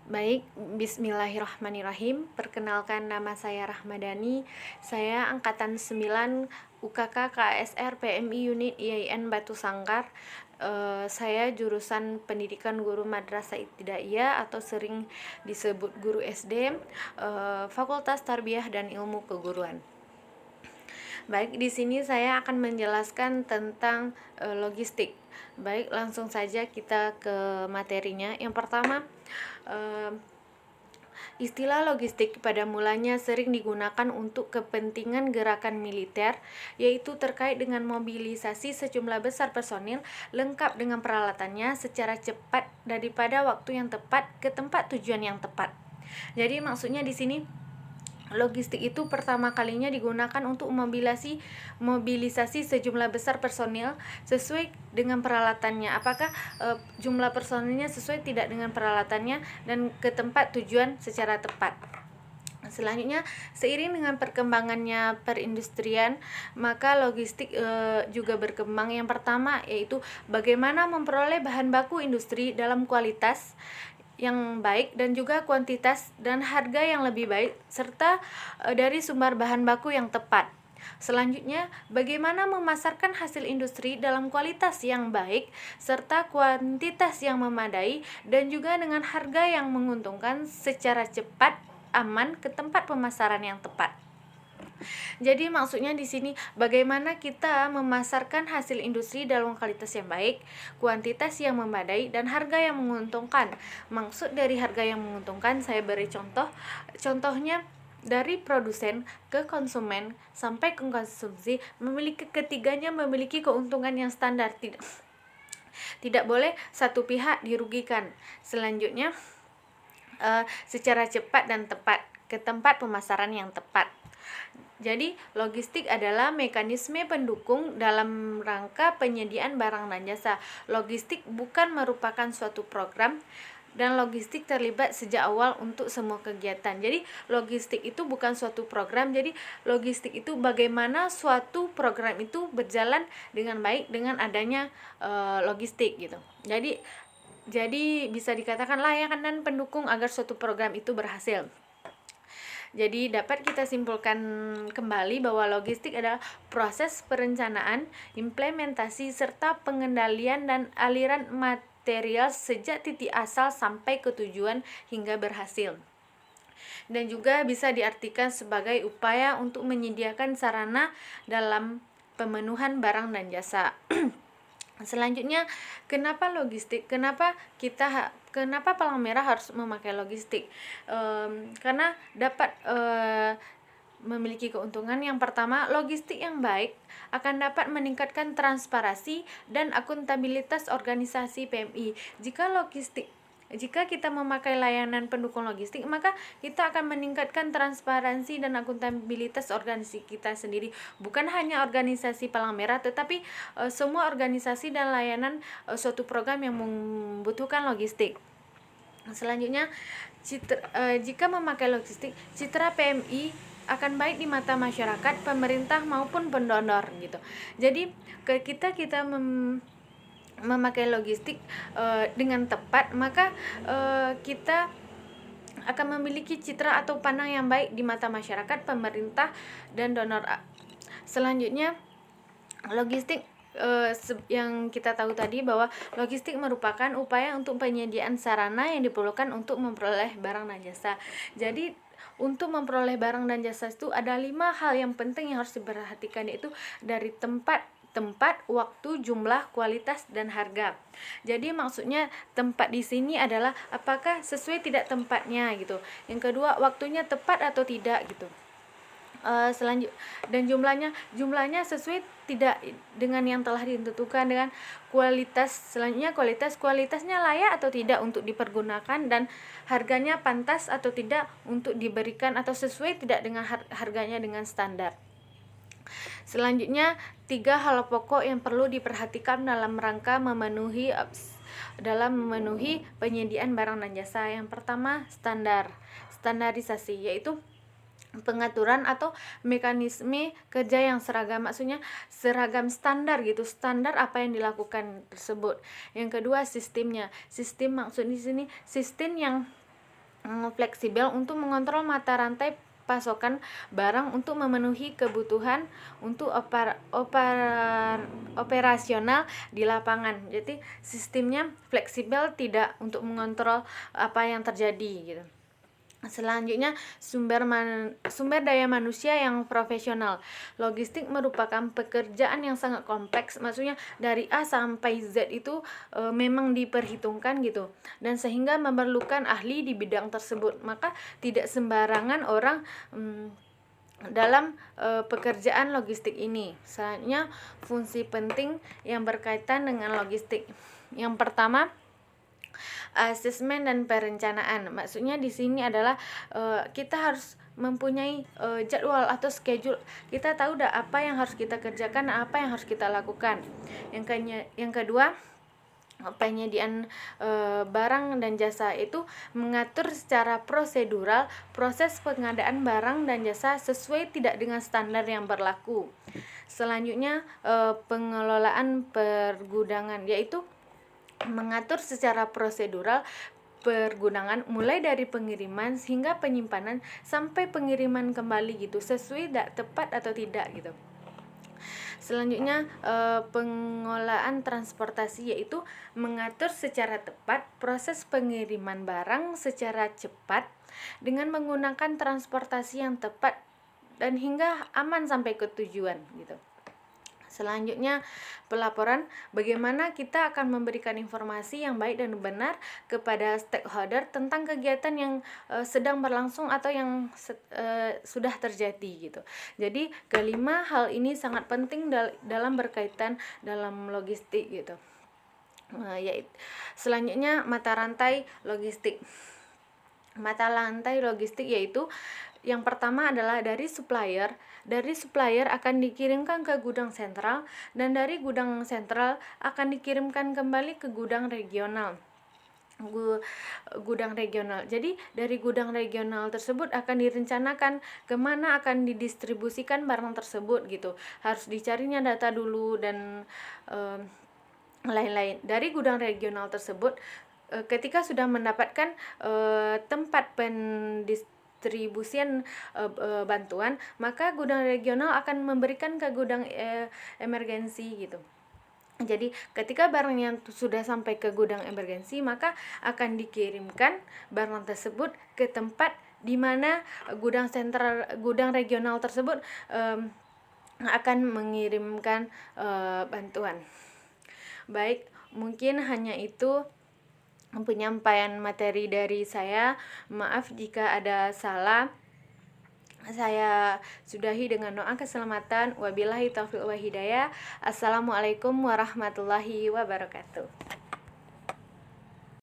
Baik, bismillahirrahmanirrahim. Perkenalkan, nama saya Rahmadani. Saya angkatan 9 UKK KSR PMI Unit IAIN Batu Sangkar. Saya jurusan Pendidikan Guru Madrasah Ibtidaiyah atau sering disebut guru SD, Fakultas Tarbiyah dan Ilmu Keguruan. Baik, di sini saya akan menjelaskan tentang logistik. Baik, langsung saja kita ke materinya. Yang pertama, istilah logistik pada mulanya sering digunakan untuk kepentingan gerakan militer, yaitu terkait dengan mobilisasi sejumlah besar personil lengkap dengan peralatannya secara cepat daripada waktu yang tepat ke tempat tujuan yang tepat. Jadi maksudnya di sini logistik itu pertama kalinya digunakan untuk mobilisasi sejumlah besar personil sesuai dengan peralatannya. Apakah jumlah personilnya sesuai tidak dengan peralatannya dan ke tempat tujuan secara tepat. Selanjutnya, seiring dengan perkembangannya perindustrian, maka logistik juga berkembang. Yang pertama yaitu bagaimana memperoleh bahan baku industri dalam kualitas yang baik dan juga kuantitas dan harga yang lebih baik serta dari sumber bahan baku yang tepat. Selanjutnya, bagaimana memasarkan hasil industri dalam kualitas yang baik serta kuantitas yang memadai dan juga dengan harga yang menguntungkan secara cepat, aman ke tempat pemasaran yang tepat. Jadi maksudnya di sini bagaimana kita memasarkan hasil industri dalam kualitas yang baik, kuantitas yang memadai dan harga yang menguntungkan. Maksud dari harga yang menguntungkan saya beri contoh. Contohnya dari produsen ke konsumen sampai ke konsumsi, ketiganya memiliki keuntungan yang standar, tidak boleh satu pihak dirugikan. Selanjutnya, secara cepat dan tepat ke tempat pemasaran yang tepat. Jadi, logistik adalah mekanisme pendukung dalam rangka penyediaan barang dan jasa. Logistik bukan merupakan suatu program, dan logistik terlibat sejak awal untuk semua kegiatan. Jadi, logistik itu bukan suatu program. Jadi, logistik itu bagaimana suatu program itu berjalan dengan baik dengan adanya logistik gitu. Jadi bisa dikatakan layanan dan pendukung agar suatu program itu berhasil. Jadi dapat kita simpulkan kembali bahwa logistik adalah proses perencanaan, implementasi, serta pengendalian dan aliran material sejak titik asal sampai ke tujuan hingga berhasil. Dan juga bisa diartikan sebagai upaya untuk menyediakan sarana dalam pemenuhan barang dan jasa. Selanjutnya, kenapa logistik? Kenapa Palang Merah harus memakai logistik? Karena dapat memiliki keuntungan. Yang pertama, logistik yang baik akan dapat meningkatkan transparansi dan akuntabilitas organisasi PMI. Jika kita memakai layanan pendukung logistik, maka kita akan meningkatkan transparansi dan akuntabilitas organisasi kita sendiri. Bukan hanya organisasi Palang Merah, tetapi semua organisasi dan layanan suatu program yang membutuhkan logistik. Selanjutnya, jika memakai logistik, citra PMI akan baik di mata masyarakat, pemerintah maupun pendonor gitu. Jadi kita memakai logistik dengan tepat, maka kita akan memiliki citra atau pandang yang baik di mata masyarakat, pemerintah, dan donor. Selanjutnya, logistik yang kita tahu tadi bahwa logistik merupakan upaya untuk penyediaan sarana yang diperlukan untuk memperoleh barang dan jasa. Jadi untuk memperoleh barang dan jasa itu ada 5 hal yang penting yang harus diperhatikan, yaitu dari tempat, waktu, jumlah, kualitas, dan harga. Jadi maksudnya tempat di sini adalah apakah sesuai tidak tempatnya gitu. Yang kedua, waktunya tepat atau tidak gitu. Dan jumlahnya sesuai tidak dengan yang telah ditentukan. Dengan kualitas, selanjutnya kualitasnya layak atau tidak untuk dipergunakan, dan harganya pantas atau tidak untuk diberikan, atau sesuai tidak dengan harganya dengan standar. Selanjutnya, 3 hal pokok yang perlu diperhatikan dalam rangka memenuhi penyediaan barang dan jasa. Yang pertama, standarisasi, yaitu pengaturan atau mekanisme kerja yang seragam, maksudnya seragam standar gitu, standar apa yang dilakukan tersebut. Yang kedua, sistemnya. Sistem maksud di sini sistem yang fleksibel untuk mengontrol mata rantai pasokan barang untuk memenuhi kebutuhan untuk operasional di lapangan. Jadi sistemnya fleksibel, tidak untuk mengontrol apa yang terjadi gitu. Selanjutnya, sumber daya manusia yang profesional. Logistik merupakan pekerjaan yang sangat kompleks, maksudnya dari A sampai Z itu memang diperhitungkan gitu, dan sehingga memerlukan ahli di bidang tersebut. Maka tidak sembarangan orang dalam pekerjaan logistik ini. Selanjutnya, fungsi penting yang berkaitan dengan logistik. Yang pertama, asesmen dan perencanaan. Maksudnya di sini adalah kita harus mempunyai jadwal atau schedule. Kita tahu dah apa yang harus kita kerjakan, apa yang harus kita lakukan. Yang kedua, penyediaan barang dan jasa itu mengatur secara prosedural proses pengadaan barang dan jasa sesuai tidak dengan standar yang berlaku. Selanjutnya, pengelolaan pergudangan, yaitu mengatur secara prosedural pergudangan mulai dari pengiriman hingga penyimpanan sampai pengiriman kembali gitu, sesuai tepat atau tidak gitu. Selanjutnya, pengolahan transportasi, yaitu mengatur secara tepat proses pengiriman barang secara cepat dengan menggunakan transportasi yang tepat dan hingga aman sampai ke tujuan gitu. Selanjutnya, pelaporan, bagaimana kita akan memberikan informasi yang baik dan benar kepada stakeholder tentang kegiatan yang sedang berlangsung atau yang sudah terjadi gitu. Jadi kelima, hal ini sangat penting dalam berkaitan dalam logistik gitu. Selanjutnya, mata rantai logistik. Mata rantai logistik yaitu yang pertama adalah dari supplier. Dari supplier akan dikirimkan ke gudang sentral, dan dari gudang sentral akan dikirimkan kembali ke gudang regional. Jadi dari gudang regional tersebut akan direncanakan kemana akan didistribusikan barang tersebut gitu. Harus dicarinya data dulu dan lain-lain. Dari gudang regional tersebut, ketika sudah mendapatkan tempat pendistribusian bantuan, maka gudang regional akan memberikan ke gudang emergensi gitu. Jadi ketika barang yang sudah sampai ke gudang emergensi, maka akan dikirimkan barang tersebut ke tempat di mana gudang regional tersebut akan mengirimkan bantuan. Baik, mungkin hanya itu penyampaian materi dari saya. Maaf jika ada salah. Saya sudahi dengan doa keselamatan. Wabillahi taufiq wa hidayah. Assalamualaikum warahmatullahi wabarakatuh.